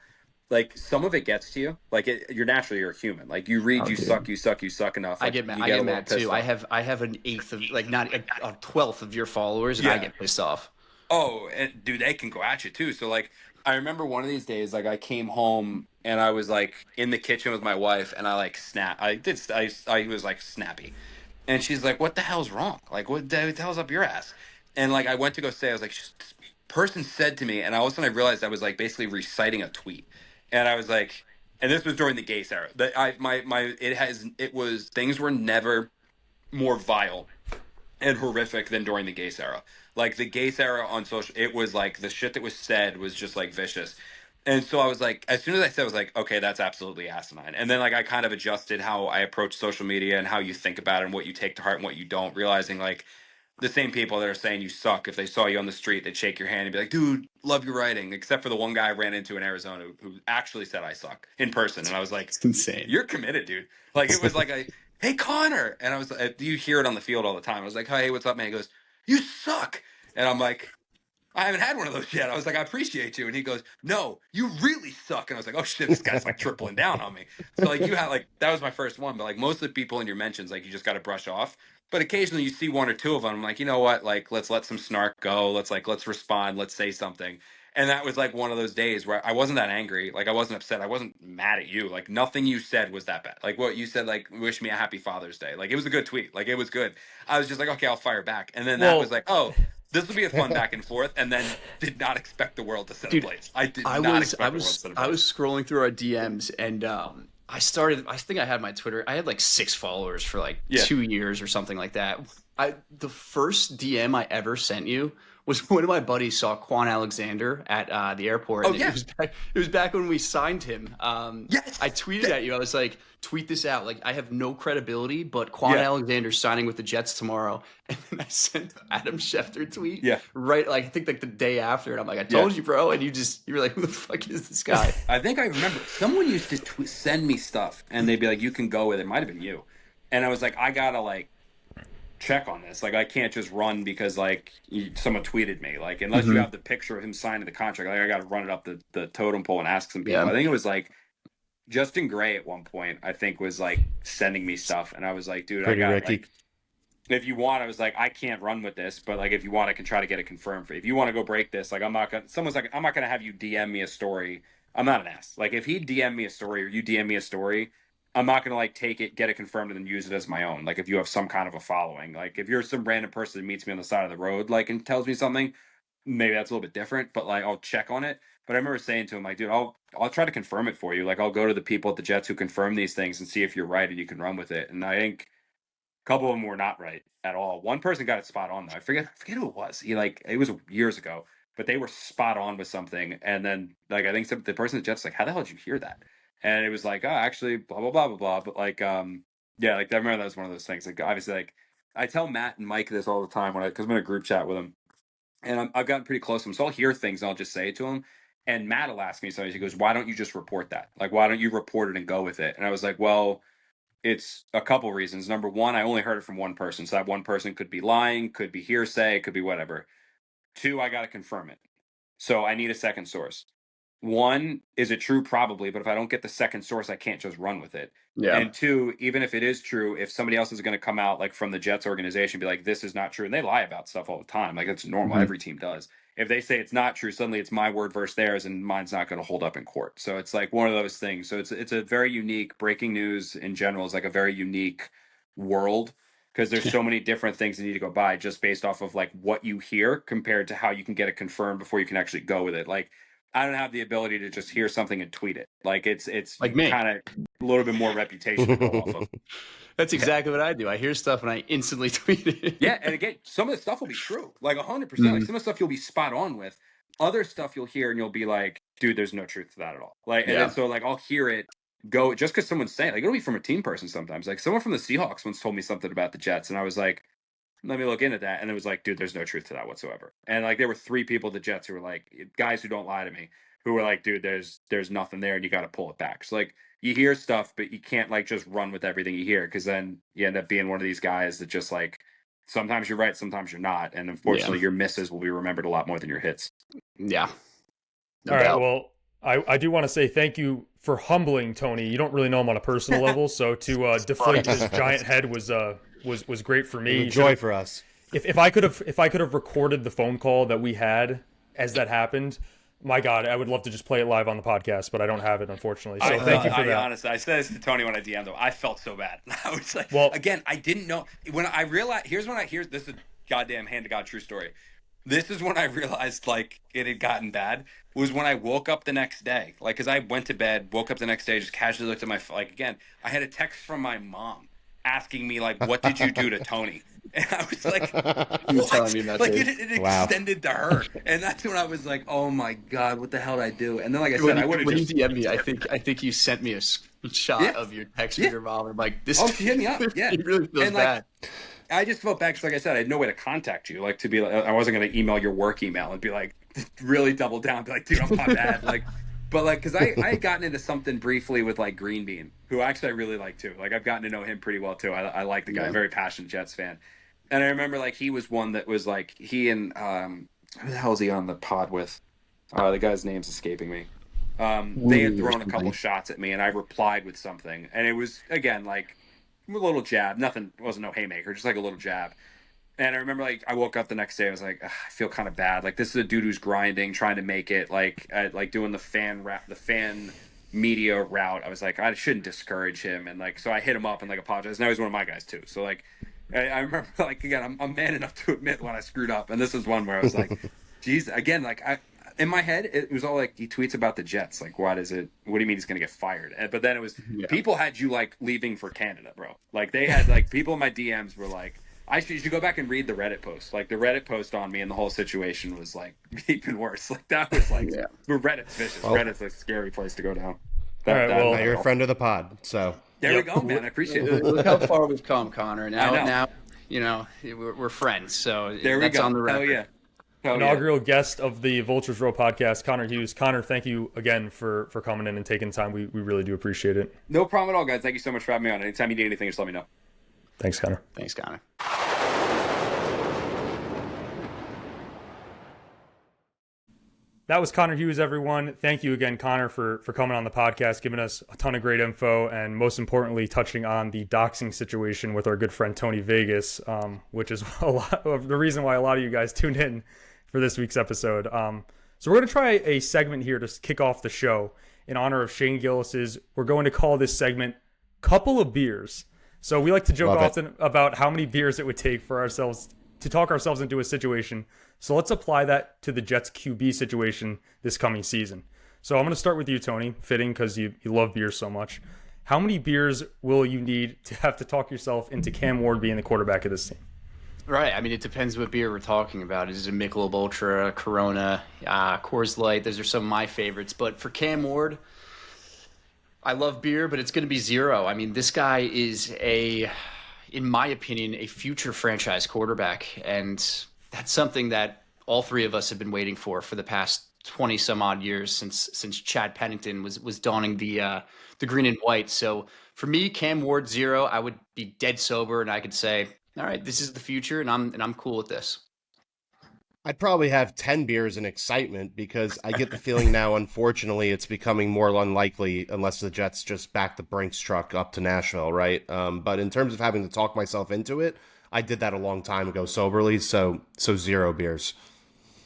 like some of it gets to you. Like you're a human. Like you read Oh, you dude. suck enough. I Like get mad. you I get a get little mad pissed too. off. I have an eighth of like not a twelfth of your followers, and I Yeah. get pissed off. Oh, and dude, they can go at you too. So like, I remember one of these days, like I came home and I was like in the kitchen with my wife, and I like snap. I was like snappy, and she's like, "What the hell's wrong? Like, what the hell's up your ass?" And like, I went to go say, I was like, "This person said to me," and all of a sudden I realized I was like basically reciting a tweet, and I was like, and this was during the Gase era. That I my it was things were never more vile and horrific than during the Gase era. Like the Gase era on social, it was like the shit that was said was just like vicious. And so I was like, as soon as I said, I was like, okay, that's absolutely asinine. And then like I kind of adjusted how I approach social media and how you think about it and what you take to heart and what you don't, realizing like the same people that are saying you suck, if they saw you on the street, they'd shake your hand and be like, dude, love your writing. Except for the one guy I ran into in Arizona who actually said I suck in person. And I was like, It's insane. you're committed, dude. Like it was like hey Connor, and I was like, you hear it on the field all the time. I was like, hey, what's up, man? He goes, you suck, and I'm like, I haven't had one of those yet. I was like, I appreciate you, and he goes, no, you really suck, and I was like, oh shit, this guy's like tripling down on me. So like you had like that was my first one, but like most of the people in your mentions, like you just got to brush off. But occasionally you see one or two of them. I'm like, you know what? Like let's let some snark go. Let's respond. Let's say something. And that was like one of those days where I wasn't that angry. Like I wasn't upset. I wasn't mad at you. Like nothing you said was that bad. Like what you said, like wish me a happy Father's Day. Like it was a good tweet. Like it was good. I was just like, okay, I'll fire back. And then that was Well, like, oh, this will be a fun back and forth. And then did not expect the world to set Dude, ablaze. I did I not was I expect the world to was set I ablaze. was scrolling through our DMs and I think I had my Twitter. I had like 6 followers for like Yeah. 2 years or something like that. The first DM I ever sent you was one of my buddies saw Quan Alexander at the airport. Oh, And yeah. it was back when we signed him. Yes. I tweeted at you. I was like, tweet this out. Like I have no credibility, but Quan Yeah. Alexander's signing with the Jets tomorrow. And then I sent Adam Schefter tweet. Yeah. Right, like I think like the day after, and I'm like, I told you, bro, and you were like, who the fuck is this guy? I think I remember someone used to send me stuff and they'd be like, you can go with it. It might have been you. And I was like, I gotta like check on this. Like, I can't just run because like someone tweeted me. Like, unless you have the picture of him signing the contract, like I gotta run it up the totem pole and ask some people. Yeah. I think it was like Justin Gray at one point, I think was like sending me stuff. And I was like, dude, Pretty I got Ricky. like, if you want, I was like, I can't run with this, but like, if you want, I can try to get it confirmed for you. If you want to go break this, like, someone's like, I'm not going to have you DM me a story. I'm not an ass. Like, if he DM me a story or you DM me a story, I'm not going to like take it, get it confirmed, and then use it as my own. Like, if you have some kind of a following, like, if you're some random person that meets me on the side of the road, like, and tells me something, maybe that's a little bit different, but like, I'll check on it. But I remember saying to him, like, dude, I'll try to confirm it for you. Like, I'll go to the people at the Jets who confirm these things and see if you're right and you can run with it. And I think couple of them were not right at all. One person got it spot on though. I forget who it was. It was years ago, but they were spot on with something. And then like I think the person at Jets like, how the hell did you hear that? And it was like, oh, actually, blah blah blah blah blah. But like, yeah, like I remember that was one of those things. Like obviously, like I tell Matt and Mike this all the time because I'm in a group chat with them, and I've gotten pretty close to them, so I'll hear things and I'll just say it to him. And Matt will ask me sometimes. He goes, "Why don't you just report that? Like, why don't you report it and go with it?" And I was like, "Well." It's a couple reasons. Number one, I only heard it from one person. So that one person could be lying, could be hearsay, could be whatever. Two, I got to confirm it. So I need a second source. One, is it true? Probably. But if I don't get the second source, I can't just run with it. Yeah. And two, even if it is true, if somebody else is going to come out like from the Jets organization, be like, this is not true. And they lie about stuff all the time. Like it's normal. Mhm. Every team does. If they say it's not true, suddenly it's my word versus theirs, and mine's not going to hold up in court. So it's like one of those things. So it's a very unique breaking news in general is like a very unique world because there's so many different things that need to go by just based off of like what you hear compared to how you can get it confirmed before you can actually go with it. Like I don't have the ability to just hear something and tweet it. Like it's Like me. kind of a little bit more reputation to go off of. That's exactly what I do. I hear stuff and I instantly tweet it. Yeah, and again, some of the stuff will be true, like 100%. Like Mhm. some of the stuff you'll be spot on with. Other stuff you'll hear and you'll be like, dude, there's no truth to that at all. Like, and then Yeah. so like I'll hear it go just because someone's saying, like, it'll be from a team person sometimes. Like someone from the Seahawks once told me something about the Jets, and I was like, let me look into that. And it was like, dude, there's no truth to that whatsoever. And like there were 3 people at the Jets who were like, guys who don't lie to me, who were like, dude, there's nothing there, and you got to pull it back. So like you hear stuff, but you can't like just run with everything you hear, because then you end up being one of these guys that just like sometimes you're right, sometimes you're not, and unfortunately your misses will be remembered a lot more than your hits. Yeah. No All right. doubt. Well, I do want to say thank you for humbling Tony. You don't really know him on a personal level, so to deflate his giant head was great for me. A joy for us. If I could have recorded the phone call that we had as that happened, my God, I would love to just play it live on the podcast, but I don't have it, unfortunately. So thank you for that. Honestly, I said this to Tony when I DM'd him. I felt so bad. I was like, Well- again, I didn't know when I realized. Here's this is a goddamn hand to God true story. This is when I realized like it had gotten bad. Was when I woke up the next day, like because I went to bed, woke up the next day, just casually looked at my like again. I had a text from my mom asking me like, "What did you do to Tony?" And I was like, You were telling me that like too. it Wow. extended to her, and that's when I was like, "Oh my God, what the hell did I do?" And then, like I said, When I would you have just. DM'd me, I think you sent me a screenshot Yeah. of your text Yeah. with your mom. I'm like, this. Oh, she hit me up. Yeah, It really feels And, like, bad. I just felt bad because, like I said, I had no way to contact you. Like to be like, I wasn't going to email your work email and be like, really double down, be like, dude, I'm not bad. Like, but like, because I had gotten into something briefly with like Green Bean, who actually I really like too. Like I've gotten to know him pretty well too. I like the guy, Yeah. very passionate Jets fan. And I remember like he was one that was like he and who the hell is he on the pod with? The guy's name's escaping me. They had Woo, or thrown a couple something. shots at me, and I replied with something, and it was again like a little jab. Nothing, wasn't no haymaker, just like a little jab. And I remember like I woke up the next day, I was like, I feel kind of bad. Like this is a dude who's grinding, trying to make it. Like doing the fan media route. I was like, I shouldn't discourage him, and like so I hit him up and like apologized. Now he's one of my guys too. So like I remember like again, I'm man enough to admit when I screwed up, and this is one where I was like, geez, again, like in my head, it was all like he tweets about the Jets. Like, what is it? What do you mean he's going to get fired? But then it was people had you like leaving for Canada, bro. Like they had like people in my DMs were like, you should go back and read the Reddit post. Like the Reddit post on me and the whole situation was like even worse. Like that was like, Reddit's vicious. Well- Reddit's a scary place to go down. All right, well- Now you're a friend of the pod, so there Yep. we go, man. I appreciate it. Look how far we've come, Connor. Now, I know. now, you know, we're friends. So There we that's go. on the record. Hell yeah. Hell yeah. Inaugural guest of the Vultures Row podcast, Connor Hughes. Connor, thank you again for coming in and taking time. We really do appreciate it. No problem at all, guys. Thank you so much for having me on. Anytime you need anything, just let me know. Thanks, Connor. Thanks, Connor. That was Connor Hughes, everyone. Thank you again, Connor, for coming on the podcast, giving us a ton of great info, and most importantly, touching on the doxing situation with our good friend Tony Vegas, which is a lot of the reason why a lot of you guys tuned in for this week's episode. So we're going to try a segment here to kick off the show in honor of Shane Gillis's. We're going to call this segment Couple of Beers. So we like to joke Love it. often about how many beers it would take for ourselves to talk ourselves into a situation. So let's apply that to the Jets QB situation this coming season. So I'm going to start with you, Tony, fitting because you love beer so much. How many beers will you need to have to talk yourself into Cam Ward being the quarterback of this team? Right. I mean, it depends what beer we're talking about. Is it Michelob Ultra, Corona, Coors Light? Those are some of my favorites. But for Cam Ward, I love beer, but it's going to be 0. I mean, this guy is in my opinion, a future franchise quarterback. And that's something that all three of us have been waiting for the past 20 some odd years since Chad Pennington was donning the green and white. So for me, Cam Ward 0, I would be dead sober and I could say, all right, this is the future and I'm cool with this. I'd probably have 10 beers in excitement because I get the feeling now, unfortunately, it's becoming more unlikely unless the Jets just back the Brinks truck up to Nashville, right? But in terms of having to talk myself into it, I did that a long time ago soberly, so 0 beers.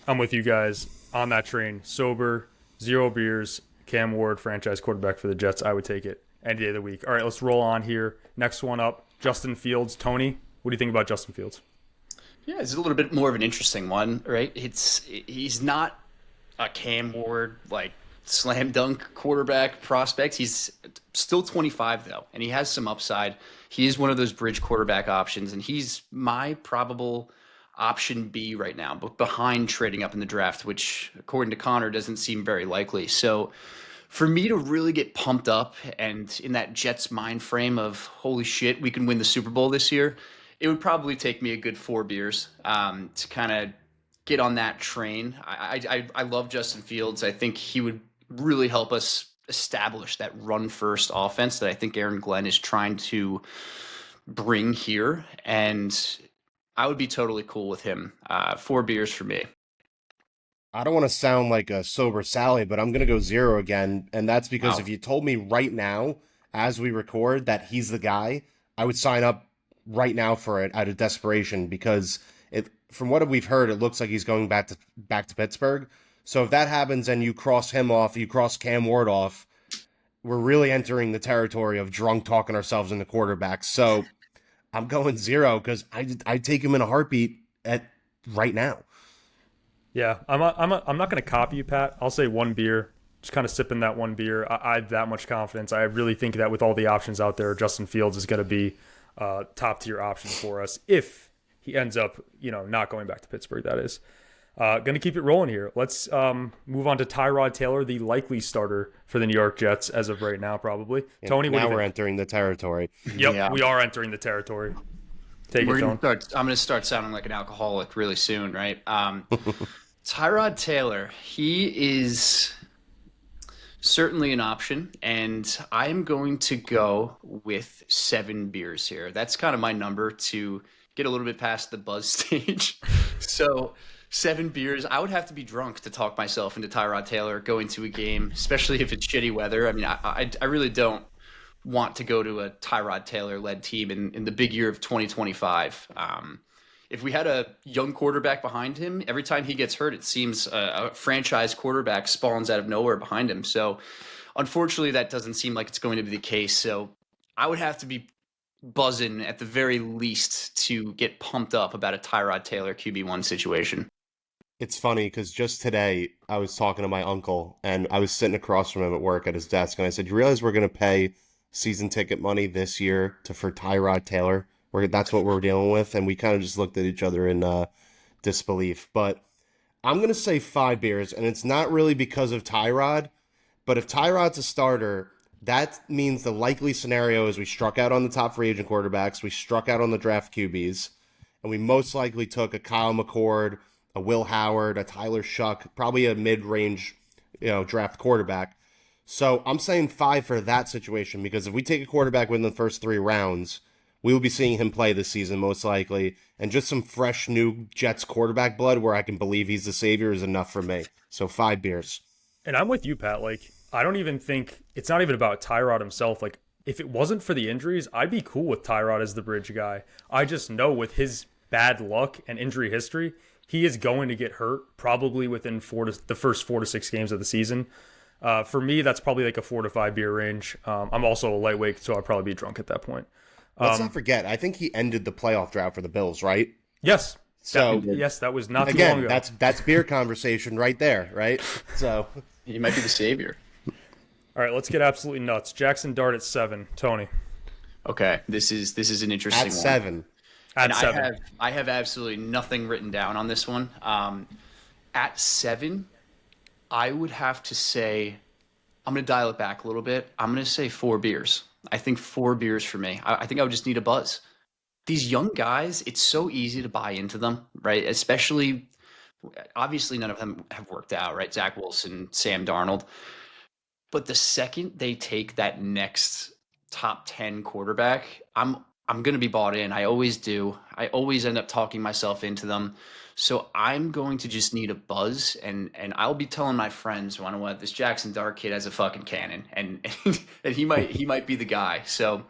I'm with you guys on that train. Sober, 0 beers, Cam Ward, franchise quarterback for the Jets. I would take it any day of the week. All right, let's roll on here. Next one up, Justin Fields. Tony, what do you think about Justin Fields? Yeah, it's a little bit more of an interesting one, right? He's not Cam Ward, like slam dunk quarterback prospect. He's still 25 though, and he has some upside. He is one of those bridge quarterback options, and he's my probable option B right now, but behind trading up in the draft, which according to Connor doesn't seem very likely. So for me to really get pumped up and in that Jets mind frame of holy shit, we can win the Super Bowl this year, it would probably take me a good 4 beers to kind of get on that train. I love Justin Fields. I think he would really help us establish that run first offense that I think Aaron Glenn is trying to bring here. And I would be totally cool with him. 4 beers for me. I don't want to sound like a sober Sally, but I'm going to go 0 again. And that's because Wow. if you told me right now, as we record, that he's the guy, I would sign up right now for it out of desperation because from what we've heard, it looks like he's going back to Pittsburgh. So if that happens and you cross him off, you cross Cam Ward off, we're really entering the territory of drunk talking ourselves into quarterbacks. So I'm going 0 because I'd take him in a heartbeat at right now. Yeah, I'm not going to copy you, Pat. I'll say 1 beer. Just kind of sipping that 1 beer. I have that much confidence. I really think that with all the options out there, Justin Fields is going to be top tier option for us if he ends up, not going back to Pittsburgh. That is. Going to keep it rolling here. Let's move on to Tyrod Taylor, the likely starter for the New York Jets as of right now, probably. And Tony, what do now you we're think? entering the territory. Yep, Yeah. we are entering the territory. Take We're it, gonna Tone. I'm going to start sounding like an alcoholic really soon, right? Tyrod Taylor, he is certainly an option, and I'm going to go with 7 beers here. That's kind of my number to get a little bit past the buzz stage. So 7 beers. I would have to be drunk to talk myself into Tyrod Taylor going to a game, especially if it's shitty weather. I mean, I really don't want to go to a Tyrod Taylor led team in the big year of 2025. If we had a young quarterback behind him, every time he gets hurt, it seems a franchise quarterback spawns out of nowhere behind him. So unfortunately, that doesn't seem like it's going to be the case. So I would have to be buzzing at the very least to get pumped up about a Tyrod Taylor QB1 situation. It's funny because just today I was talking to my uncle and I was sitting across from him at work at his desk and I said, "You realize we're going to pay season ticket money this year for Tyrod Taylor? That's what we're dealing with." And we kind of just looked at each other in disbelief. But I'm going to say 5 beers, and it's not really because of Tyrod, but if Tyrod's a starter, that means the likely scenario is we struck out on the top free agent quarterbacks, we struck out on the draft QBs, and we most likely took a Kyle McCord, a Will Howard, a Tyler Shuck, probably a mid-range, draft quarterback. So I'm saying 5 for that situation because if we take a quarterback within the first 3 rounds, we will be seeing him play this season most likely, and just some fresh new Jets quarterback blood where I can believe he's the savior is enough for me. So 5 beers. And I'm with you, Pat. Like, I don't even think it's not even about Tyrod himself. Like, if it wasn't for the injuries, I'd be cool with Tyrod as the bridge guy. I just know with his bad luck and injury history, he is going to get hurt probably within the first 4 to 6 games of the season. For me, that's probably like a 4 to 5 beer range. I'm also a lightweight, so I'd probably be drunk at that point. Let's not forget, I think he ended the playoff drought for the Bills, right? Yes. So Yes, that was not too long again, ago. that's beer conversation right there, right? So He might be the savior. All right, let's get absolutely nuts. Jackson Dart at 7. Tony. Okay, this is an interesting at one. 7. At And 7. I have absolutely nothing written down on this one. At 7, I would have to say, I'm going to dial it back a little bit. I'm going to say 4 beers. I think 4 beers for me. I think I would just need a buzz. These young guys, it's so easy to buy into them, right? Especially, obviously, none of them have worked out, right? Zach Wilson, Sam Darnold. But the second they take that next top 10 quarterback, I'm going to be bought in. I always do. I always end up talking myself into them. So I'm going to just need a buzz, and I'll be telling my friends, "You what? This Jackson Dart kid has a fucking cannon, and and he might be the guy." So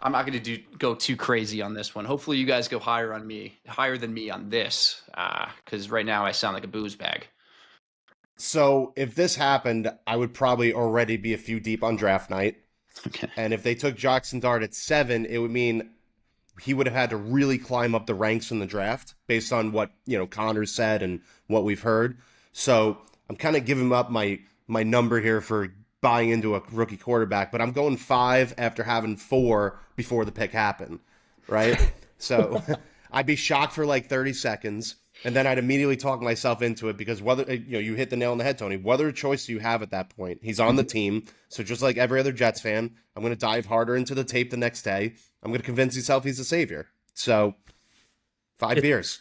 I'm not going to go too crazy on this one. Hopefully, you guys go higher than me on this, because right now I sound like a booze bag. So if this happened, I would probably already be a few deep on draft night. Okay. And if they took Jackson Dart at 7, it would mean he would have had to really climb up the ranks in the draft based on what, Connor said and what we've heard. So I'm kind of giving up my number here for buying into a rookie quarterback, but I'm going 5 after having 4 before the pick happened, right? So I'd be shocked for like 30 seconds, and then I'd immediately talk myself into it because whether you hit the nail on the head, Tony. What other choice do you have at that point? He's on the team, so just like every other Jets fan, I'm going to dive harder into the tape the next day. I'm going to convince himself he's a savior. So 5 beers.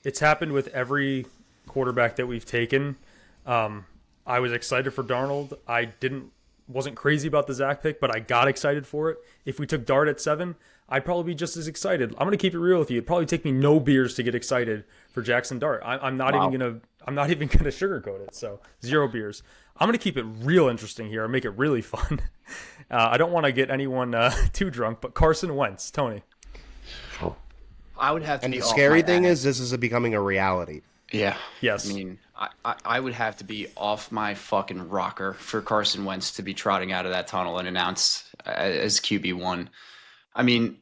It's happened with every quarterback that we've taken. I was excited for Darnold. I wasn't crazy about the Zach pick, but I got excited for it. If we took Dart at 7, I'd probably be just as excited. I'm going to keep it real with you. It'd probably take me no beers to get excited for Jackson Dart. I'm not even gonna sugarcoat it. So 0 beers. I'm going to keep it real interesting here and make it really fun. I don't want to get anyone too drunk, but Carson Wentz, Tony. I would have to. And be the off scary my thing ass. is this is becoming a reality. Yeah. Yes. I mean, I would have to be off my fucking rocker for Carson Wentz to be trotting out of that tunnel and announced as QB1. I mean,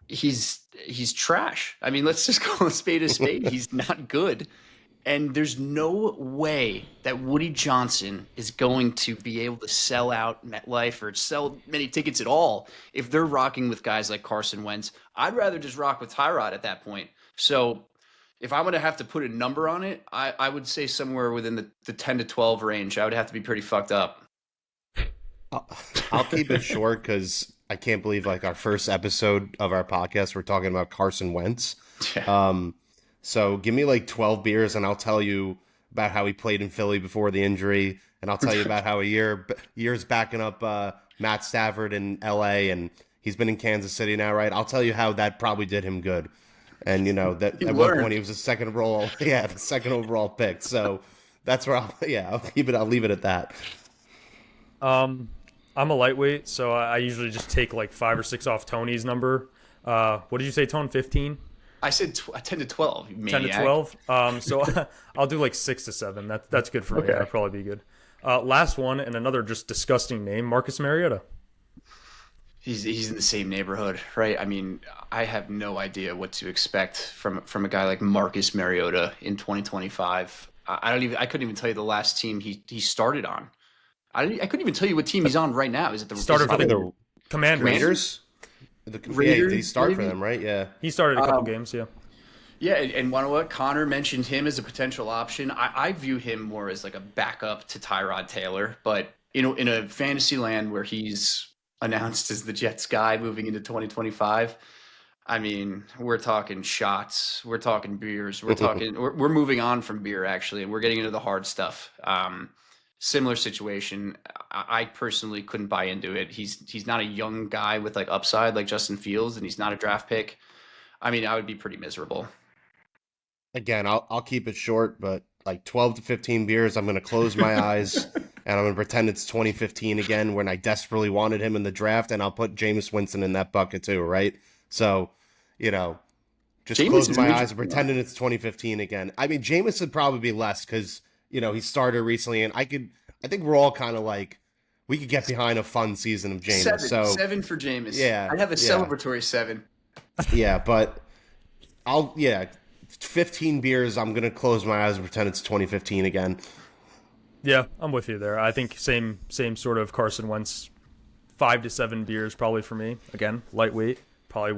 he's trash. I mean, let's just call a spade a spade. He's not good. And there's no way that Woody Johnson is going to be able to sell out MetLife or sell many tickets at all if they're rocking with guys like Carson Wentz. I'd rather just rock with Tyrod at that point. So if I'm going to have to put a number on it, I would say somewhere within the 10 to 12 range. I would have to be pretty fucked up. I'll keep it short because I can't believe like our first episode of our podcast, we're talking about Carson Wentz. So give me like 12 beers and I'll tell you about how he played in Philly before the injury. And I'll tell you about how years backing up Matt Stafford in LA and he's been in Kansas City now, right? I'll tell you how that probably did him good. And that at one point he was the second overall pick. So that's where I'll leave it at that. I'm a lightweight, so I usually just take like 5 or 6 off Tony's number. What did you say, Tone? 15? I said 10 to 12. 10 to 12. So I'll do like 6 to 7. That's good for me. That'd probably be good. Last one, and another just disgusting name, Marcus Mariota. He's in the same neighborhood, right? I mean, I have no idea what to expect from a guy like Marcus Mariota in 2025. I couldn't even tell you the last team he started on. I couldn't even tell you what team he's on right now. Is it the started for the Commanders? Did he start for them, right? Yeah. He started a couple games, yeah. Yeah, and you know what? Connor mentioned him as a potential option. I view him more as like a backup to Tyrod Taylor, but in a fantasy land where he's announced as the Jets guy moving into 2025, I mean, we're talking shots, we're talking beers, we're moving on from beer actually, and we're getting into the hard stuff. Similar situation. I personally couldn't buy into it. He's not a young guy with like upside like Justin Fields, and he's not a draft pick. I mean, I would be pretty miserable. Again, I'll keep it short, but like 12 to 15 beers, I'm going to close my eyes and I'm going to pretend it's 2015 again when I desperately wanted him in the draft, and I'll put Jameis Winston in that bucket too, right? So, just closing my eyes and pretending it's 2015 again. I mean, Jameis would probably be less because he started recently, and I think we're all kind of like, we could get behind a fun season of Jameis. Seven for Jameis. Yeah. I'd have a celebratory 7. Yeah, but 15 beers, I'm going to close my eyes and pretend it's 2015 again. Yeah, I'm with you there. I think same sort of Carson Wentz, 5 to 7 beers probably for me. Again, lightweight. Probably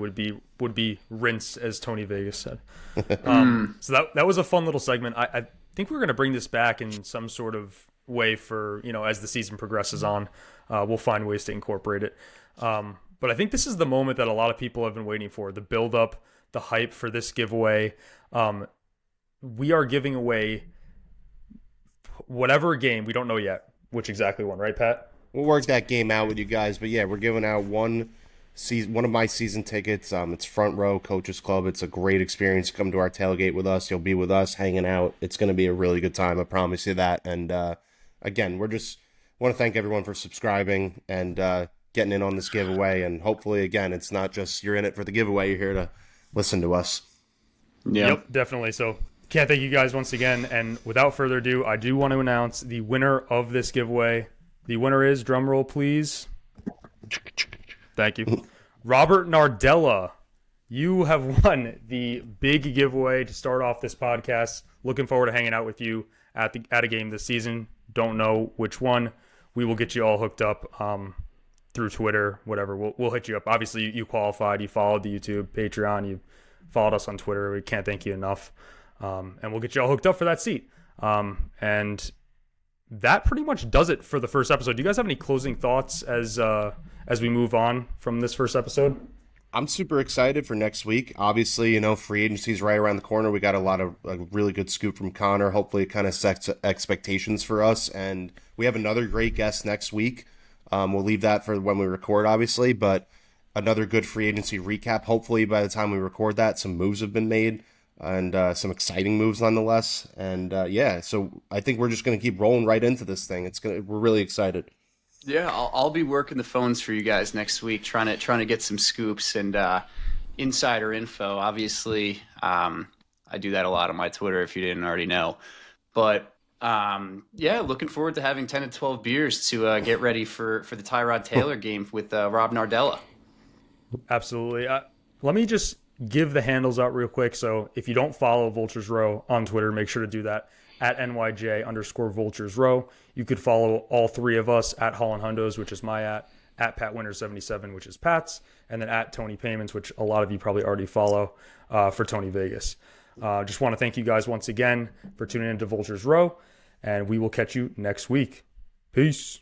would be rinse, as Tony Vegas said. So that was a fun little segment. I think we're going to bring this back in some sort of way for, as the season progresses on. We'll find ways to incorporate it. But I think this is the moment that a lot of people have been waiting for, the build-up, the hype for this giveaway. We are giving away whatever game, we don't know yet which exactly one, right, Pat? We'll work that game out with you guys. But yeah, we're giving out one of my season tickets. It's front row Coaches Club. It's a great experience to come to our tailgate with us. You'll be with us hanging out. It's going to be a really good time. I promise you that. And again, want to thank everyone for subscribing and getting in on this giveaway. And hopefully, again, it's not just you're in it for the giveaway. You're here to listen to us. Yep, definitely. So can't thank you guys once again. And without further ado, I do want to announce the winner of this giveaway. The winner is, drum roll please. Thank you. Robert Nardella, you have won the big giveaway to start off this podcast. Looking forward to hanging out with you at a game this season. Don't know which one. We will get you all hooked up through Twitter, whatever. We'll hit you up. Obviously, you qualified. You followed the YouTube, Patreon. You followed us on Twitter. We can't thank you enough. And we'll get you all hooked up for that seat. And that pretty much does it for the first episode. Do you guys have any closing thoughts as we move on from this first episode? I'm super excited for next week. Obviously, free agency's right around the corner. We got a really good scoop from Connor. Hopefully it kind of sets expectations for us. And we have another great guest next week. We'll leave that for when we record, obviously, but another good free agency recap. Hopefully by the time we record that, some moves have been made and some exciting moves nonetheless. And so I think we're just going to keep rolling right into this thing. We're really excited. Yeah, I'll be working the phones for you guys next week, trying to get some scoops and insider info. Obviously, I do that a lot on my Twitter if you didn't already know. But looking forward to having 10 to 12 beers to get ready for the Tyrod Taylor game with Rob Nardella. Absolutely. Let me just give the handles out real quick. So if you don't follow Vultures Row on Twitter, make sure to do that at NYJ_Vultures Row. You could follow all three of us at Holland Hundos, which is my at PatWinner77, which is Pat's, and then at Tony Payments, which a lot of you probably already follow for Tony Vegas. Just want to thank you guys once again for tuning into Vultures Row, and we will catch you next week. Peace.